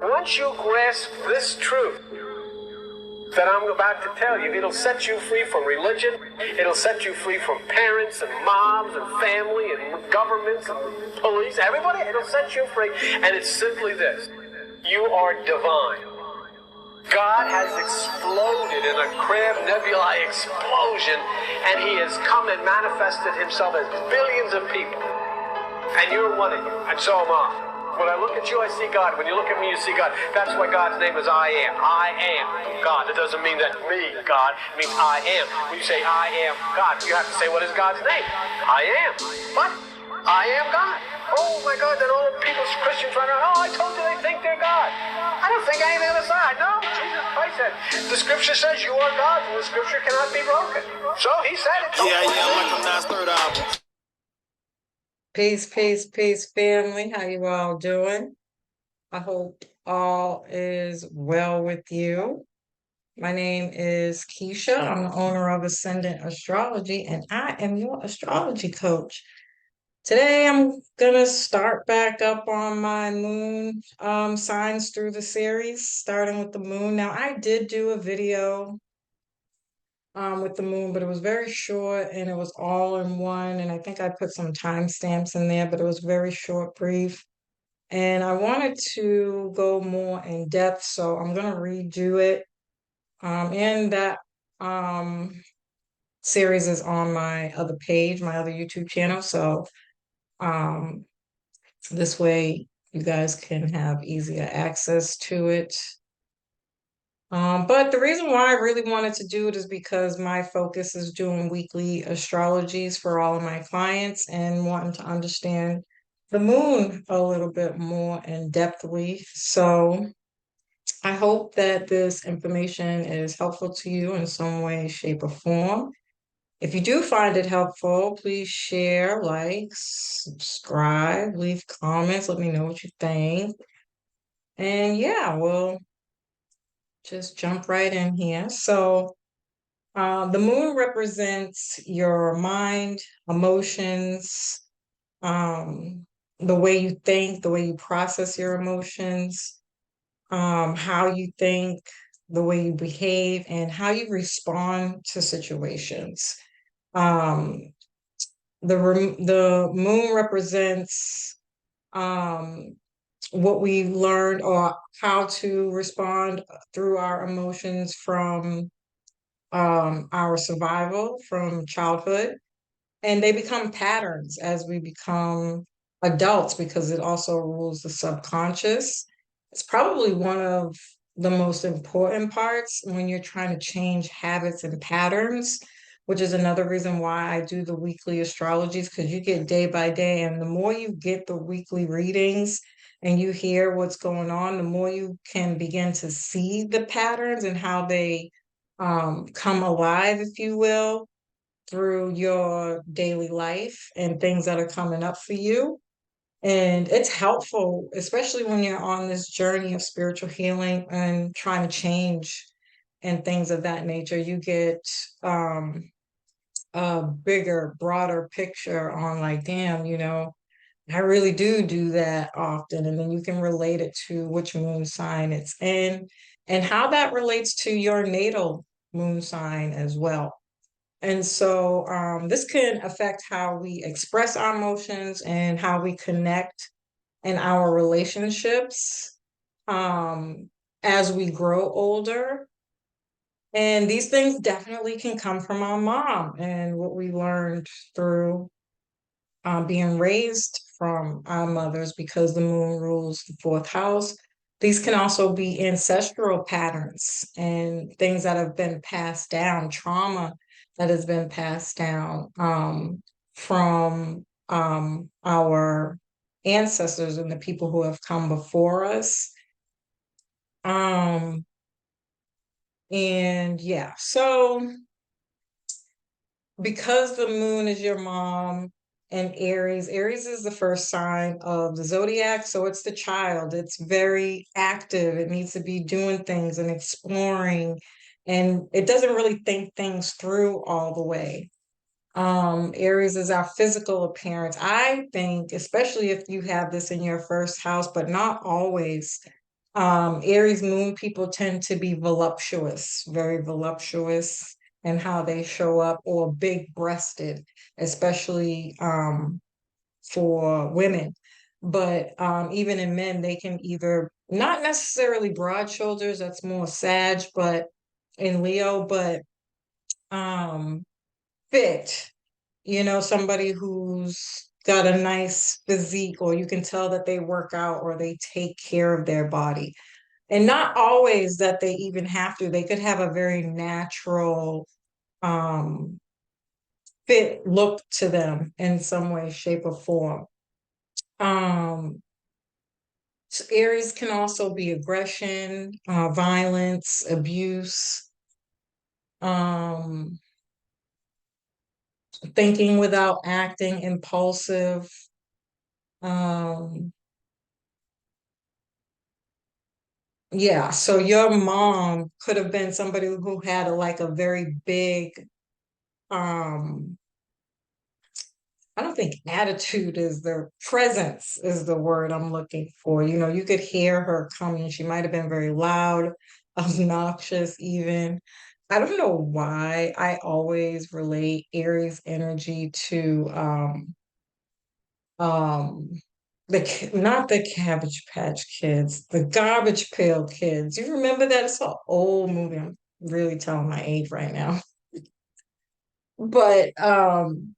Once you grasp this truth that I'm about to tell you, it'll set you free from religion. It'll set you free from parents and moms and family and governments and police, everybody. It'll set you free. And it's simply this. You are divine. God has exploded in a Crab Nebulae explosion, and he has come and manifested himself as billions of people. And you're one of you, and so am I. When I look at you, I see God. When you look at me, you see God. That's why God's name is I am. I am God. It doesn't mean that me, God. It means I am. When you say I am God, you have to say, what is God's name? I am. What? I am God. Oh my God, then all people, Christians run around, I told you they think they're God. I don't think anything on the side. No, Jesus Christ said, the scripture says you are God, and the scripture cannot be broken. So he said it. Yeah, like I'm not third album. Peace, peace, peace, family. How you all doing? I hope all is well with you. My name is Keisha. I'm the owner of Ascendant Astrology, and I am your astrology coach. Today, I'm gonna start back up on my moon signs through the series, starting with the moon. Now, I did do a video with the moon, but it was very short and it was all in one. And I think I put some timestamps in there, but it was very short, brief. And I wanted to go more in depth, so I'm going to redo it. And that series is on my other page, my other YouTube channel. So um, this way you guys can have easier access to it. But the reason why I really wanted to do it is because my focus is doing weekly astrologies for all of my clients and wanting to understand the moon a little bit more in depthly. So I hope that this information is helpful to you in some way, shape, or form. If you do find it helpful, please share, like, subscribe, leave comments, let me know what you think. And yeah, we'll just jump right in here. So the moon represents your mind, emotions, the way you think, the way you process your emotions, how you think, the way you behave, and how you respond to situations. Um, the moon represents what we learned or how to respond through our emotions from our survival from childhood, and they become patterns as we become adults because it also rules the subconscious. It's probably one of the most important parts when you're trying to change habits and patterns, which is another reason why I do the weekly astrologies, because you get day by day, and the more you get the weekly readings and you hear what's going on, the more you can begin to see the patterns and how they come alive, if you will, through your daily life and things that are coming up for you. And it's helpful, especially when you're on this journey of spiritual healing and trying to change and things of that nature. You get a bigger, broader picture on, like, damn, I really do that often. And then you can relate it to which moon sign it's in and how that relates to your natal moon sign as well. And so this can affect how we express our emotions and how we connect in our relationships as we grow older. And these things definitely can come from our mom and what we learned through being raised from our mothers, because the moon rules the fourth house. These can also be ancestral patterns and things that have been passed down, trauma that has been passed down from our ancestors and the people who have come before us. And yeah, so because the moon is your mom and Aries is the first sign of the zodiac. So it's the child. It's very active. It needs to be doing things and exploring. And it doesn't really think things through all the way. Aries is our physical appearance. I think, especially if you have this in your first house, but not always. Aries moon people tend to be voluptuous, very voluptuous in how they show up, or big breasted, especially for women. But even in men, they can either not necessarily broad shoulders, that's more Sag, but in Leo, but um fit, somebody who's got a nice physique, or you can tell that they work out or they take care of their body. And not always that they even have to. They could have a very natural um fit look to them in some way, shape, or form. Um Aries can also be aggression, violence, abuse, um, thinking without acting, impulsive. Um, yeah, so your mom could have been somebody who had like a very big, um, I don't think attitude is the presence is the word I'm looking for. You could hear her coming. She might have been very loud, obnoxious, even. I don't know why I always relate Aries energy to um not the Cabbage Patch Kids, the Garbage Pail Kids. You remember that? It's an old movie. I'm really telling my age right now. But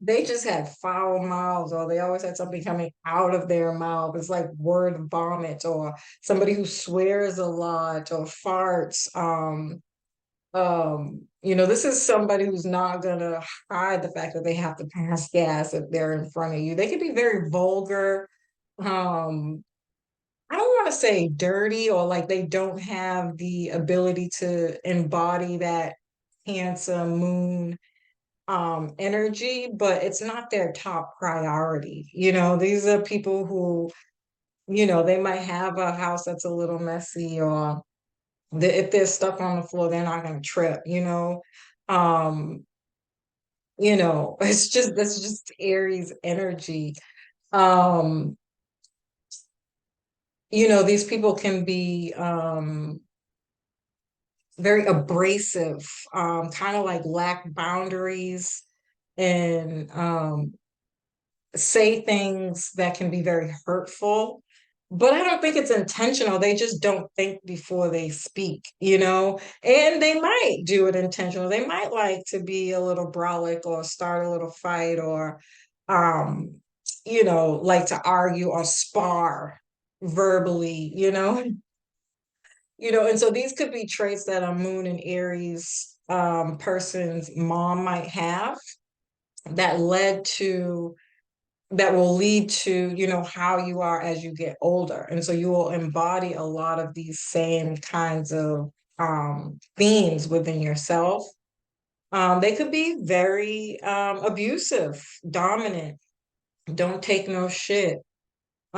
they just had foul mouths, or they always had something coming out of their mouth. It's like word vomit, or somebody who swears a lot or farts. This is somebody who's not gonna hide the fact that they have to pass gas if they're in front of you. They can be very vulgar. Um, I don't want to say dirty, or like they don't have the ability to embody that Cancer moon energy, but it's not their top priority. These are people who, they might have a house that's a little messy, or if there's stuff on the floor, they're not going to trip, um it's just that's just Aries energy. um these people can be very abrasive, kind of like lack boundaries, and say things that can be very hurtful, but I don't think it's intentional. They just don't think before they speak, and they might do it intentional. They might like to be a little brolic or start a little fight, or, um, like to argue or spar verbally, and so these could be traits that a moon and Aries person's mom might have that led to that will lead to how you are as you get older, and so you will embody a lot of these same kinds of themes within yourself. They could be very abusive, dominant, don't take no shit.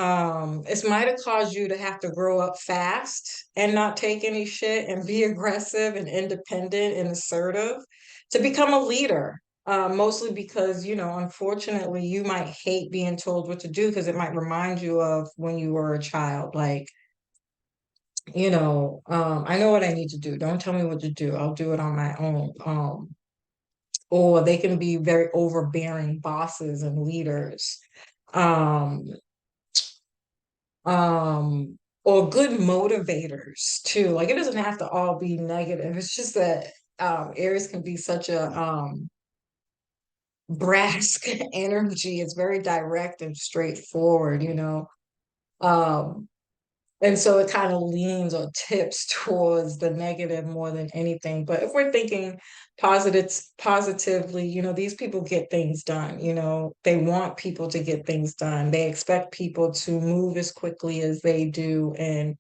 It might have caused you to have to grow up fast and not take any shit and be aggressive and independent and assertive to become a leader. Mostly because, unfortunately, you might hate being told what to do because it might remind you of when you were a child. Like, I know what I need to do. Don't tell me what to do. I'll do it on my own. Or they can be very overbearing bosses and leaders. Um, or good motivators too. Like it doesn't have to all be negative. It's just that Aries can be such a brash energy. It's very direct and straightforward. Um, and so it kind of leans or tips towards the negative more than anything. But if we're thinking positively, these people get things done. They want people to get things done. They expect people to move as quickly as they do. And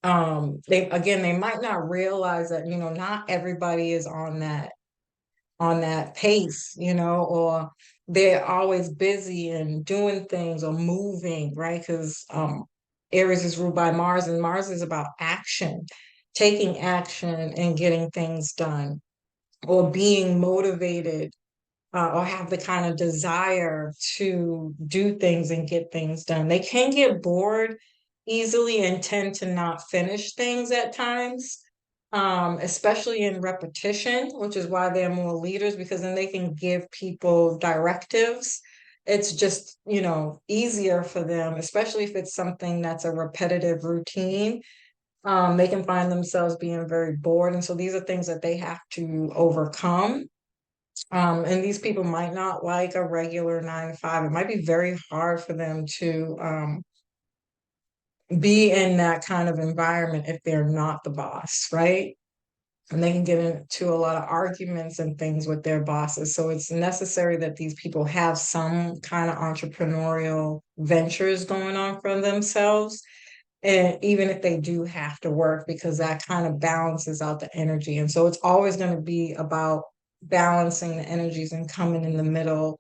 they might not realize that, not everybody is on that pace, or they're always busy and doing things or moving, right? Because Aries is ruled by Mars, and Mars is about action, taking action and getting things done, or being motivated, or have the kind of desire to do things and get things done. They can get bored easily and tend to not finish things at times, especially in repetition, which is why they're more leaders, because then they can give people directives. It's just, easier for them, especially if it's something that's a repetitive routine. They can find themselves being very bored. And so these are things that they have to overcome. And these people might not like a regular 9 to 5. It might be very hard for them to be in that kind of environment if they're not the boss, right? And they can get into a lot of arguments and things with their bosses. So it's necessary that these people have some kind of entrepreneurial ventures going on for themselves. And even if they do have to work, because that kind of balances out the energy. And so it's always going to be about balancing the energies and coming in the middle,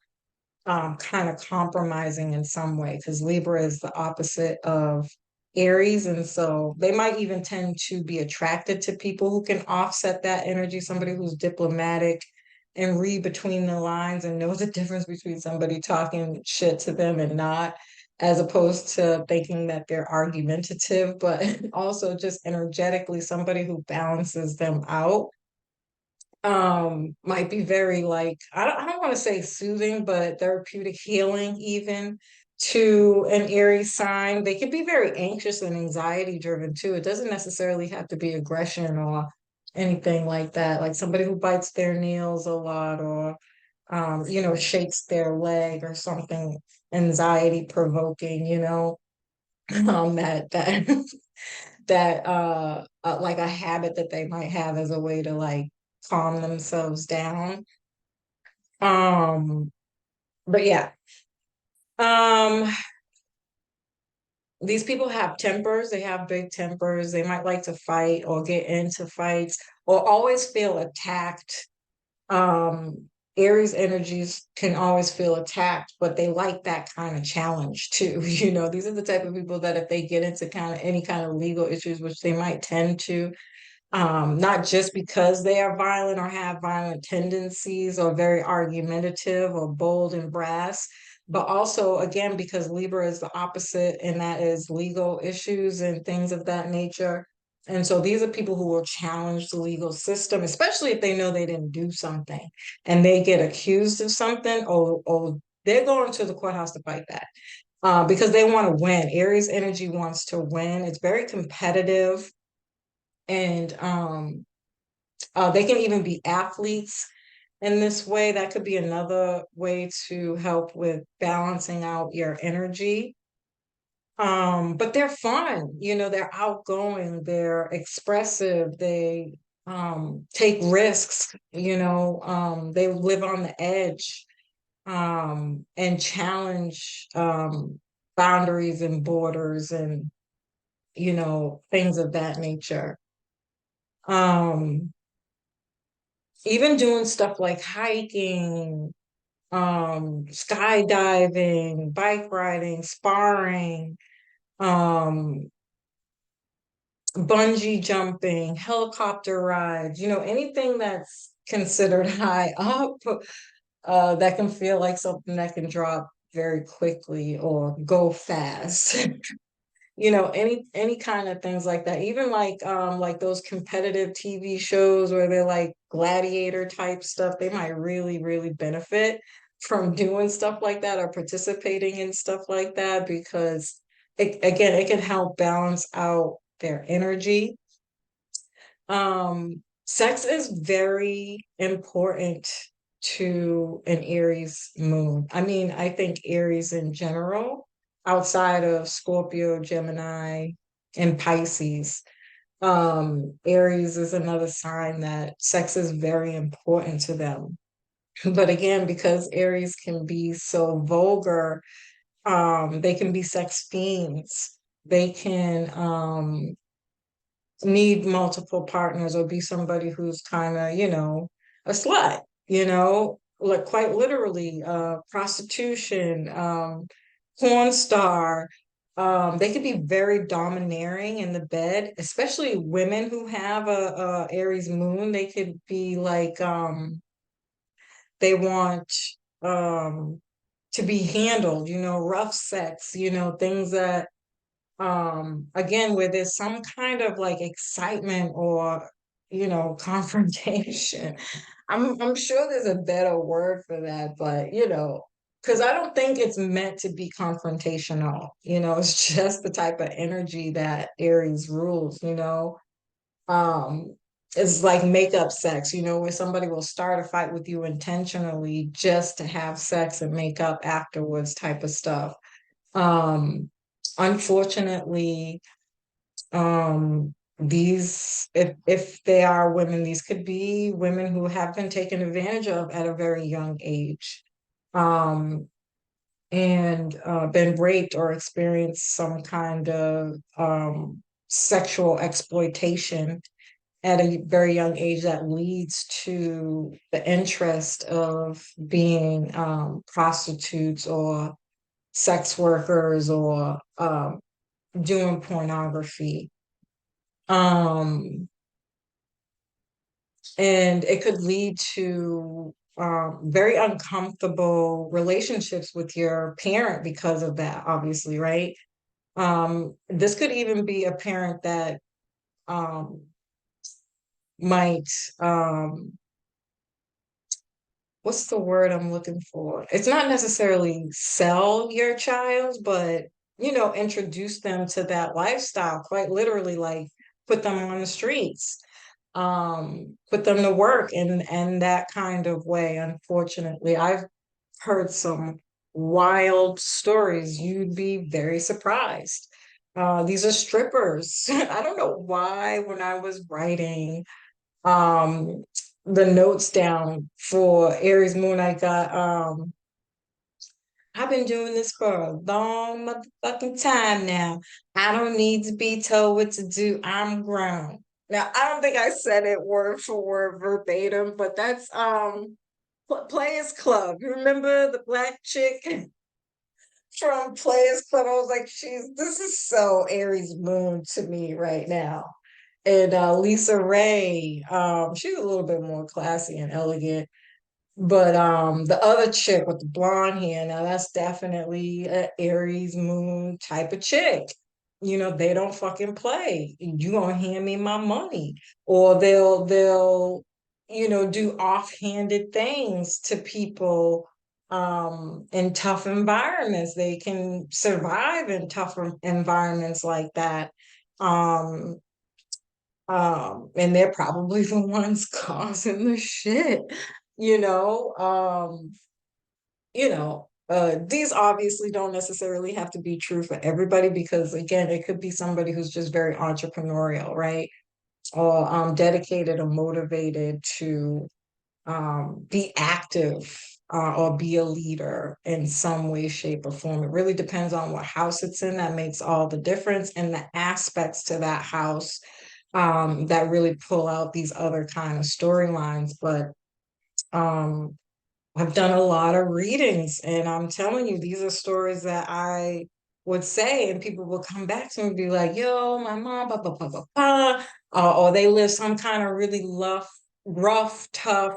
kind of compromising in some way, because Libra is the opposite of Aries. And so they might even tend to be attracted to people who can offset that energy, somebody who's diplomatic and read between the lines and knows the difference between somebody talking shit to them and not, as opposed to thinking that they're argumentative, but also just energetically somebody who balances them out, might be very, like, I don't want to say soothing, but therapeutic healing even to an Aries sign. They can be very anxious and anxiety driven too. It doesn't necessarily have to be aggression or anything like that, like somebody who bites their nails a lot, or shakes their leg or something anxiety provoking, that that like a habit that they might have as a way to like calm themselves down. Um, but yeah. Um, these people have tempers, they have big tempers, they might like to fight or get into fights or always feel attacked. Aries energies can always feel attacked, but they like that kind of challenge too. These are the type of people that if they get into kind of any kind of legal issues, which they might tend to, not just because they are violent or have violent tendencies or very argumentative or bold and brass, but also, again, because Libra is the opposite, and that is legal issues and things of that nature. And so these are people who will challenge the legal system, especially if they know they didn't do something and they get accused of something, or they're going to the courthouse to fight that. Because they want to win. Aries energy wants to win. It's very competitive, and they can even be athletes in this way. That could be another way to help with balancing out your energy. But they're fun, they're outgoing, they're expressive, they take risks, they live on the edge, and challenge boundaries and borders and things of that nature. Um, Even doing stuff like hiking, skydiving, bike riding, sparring, um, bungee jumping, helicopter rides, anything that's considered high up, that can feel like something that can drop very quickly or go fast. Any kind of things like that, even like those competitive TV shows where they're like gladiator type stuff, they might really really benefit from doing stuff like that or participating in stuff like that, because it can help balance out their energy. Sex is very important to an Aries moon. I mean, I think Aries in general, outside of Scorpio, Gemini, and Pisces, Aries is another sign that sex is very important to them. But again, because Aries can be so vulgar, they can be sex fiends. They can need multiple partners or be somebody who's kind of, a slut, like quite literally, prostitution, porn star. They could be very domineering in the bed, especially women who have a Aries moon. They could be like, they want um to be handled, rough sex, things that again, where there's some kind of like excitement or, confrontation. I'm sure there's a better word for that, but because I don't think it's meant to be confrontational. It's just the type of energy that Aries rules. Um, it's like makeup sex, where somebody will start a fight with you intentionally just to have sex and make up afterwards type of stuff. Um, Unfortunately, these if they are women, these could be women who have been taken advantage of at a very young age. Um, and been raped or experienced some kind of sexual exploitation at a very young age that leads to the interest of being prostitutes or sex workers or doing pornography. Um, and it could lead to very uncomfortable relationships with your parent because of that, obviously, right? This could even be a parent that um, might what's the word I'm looking for? It's not necessarily sell your child, but introduce them to that lifestyle, quite literally, like put them on the streets, put them to work in that kind of way. Unfortunately, I've heard some wild stories. You'd be very surprised. These are strippers. I don't know why when I was writing um the notes down for Aries Moon. I got I've been doing this for a long motherfucking time now. I don't need to be told what to do. I'm grown. Now, I don't think I said it word for word verbatim, but that's Players Club. You remember the black chick from Players Club? I was like, this is so Aries Moon to me right now. And Lisa Ray, she's a little bit more classy and elegant. But the other chick with the blonde hair, now that's definitely an Aries Moon type of chick. They don't fucking play. You gonna hand me my money. Or they'll do offhanded things to people in tough environments. They can survive in tougher environments like that. Um, and they're probably the ones causing the shit, you know. These obviously don't necessarily have to be true for everybody because again, it could be somebody who's just very entrepreneurial, right? Or dedicated or motivated to be active or be a leader in some way, shape, or form. It really depends on what house it's in. That makes all the difference, and the aspects to that house that really pull out these other kind of storylines. But um, I've done a lot of readings, and I'm telling you, these are stories that I would say, and people will come back to me and be like, yo, my mom, blah, blah, blah, blah, blah. Or they live some kind of really rough, tough,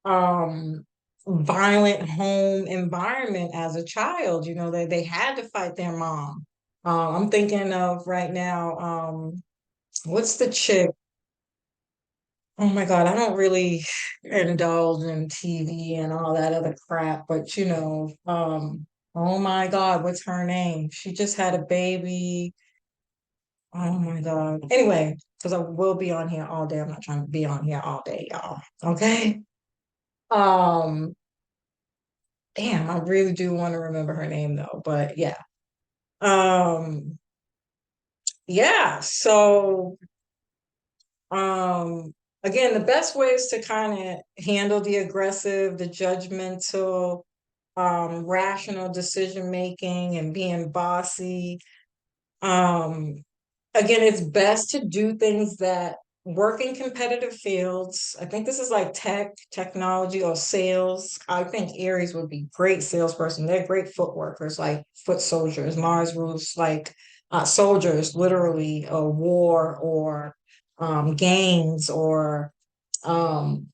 um, violent home environment as a child. They had to fight their mom. I'm thinking of right now, what's the chick? Oh my God, I don't really indulge in TV and all that other crap, but oh my God, what's her name? She just had a baby. Oh my God. Anyway, because I will be on here all day. I'm not trying to be on here all day, y'all. Okay. Um, Damn, I really do want to remember her name though, but yeah. Um, yeah, so again, the best ways to kind of handle the aggressive, the judgmental, rational decision making and being bossy. Um, Again, it's best to do things that work in competitive fields. I think this is like technology, or sales. I think Aries would be great salesperson. They're great foot workers, like foot soldiers. Mars rules like soldiers, literally, a war or gangs or um,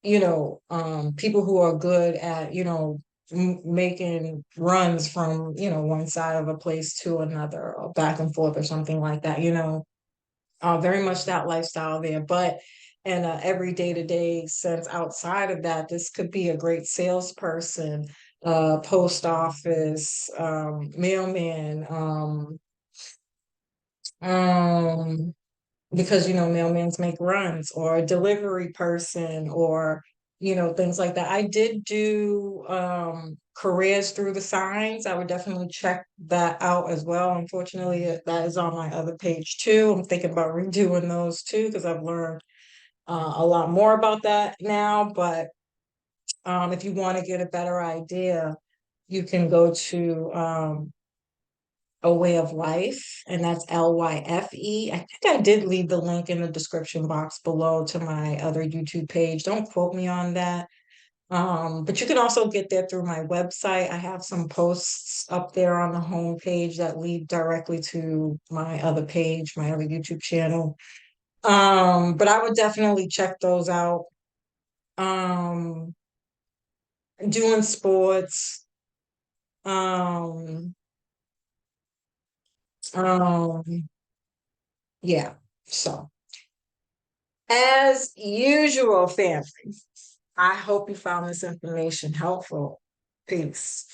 people who are good at, making runs from, one side of a place to another or back and forth or something like that, very much that lifestyle there. But in a every day-to-day sense outside of that, this could be a great salesperson, post office, mailman, um, because mailmans make runs, or a delivery person, or things like that. I did do careers through the signs. I would definitely check that out as well. Unfortunately, that is on my other page too. I'm thinking about redoing those too, because I've learned a lot more about that now. But if you want to get a better idea, you can go to a way of life, and that's Lyfe. I think I did leave the link in the description box below to my other YouTube page. Don't quote me on that. But you can also get there through my website. I have some posts up there on the home page that lead directly to my other page, my other YouTube channel. But I would definitely check those out. Um, Doing sports, um, um, yeah. So, as usual, family, I hope you found this information helpful. Peace.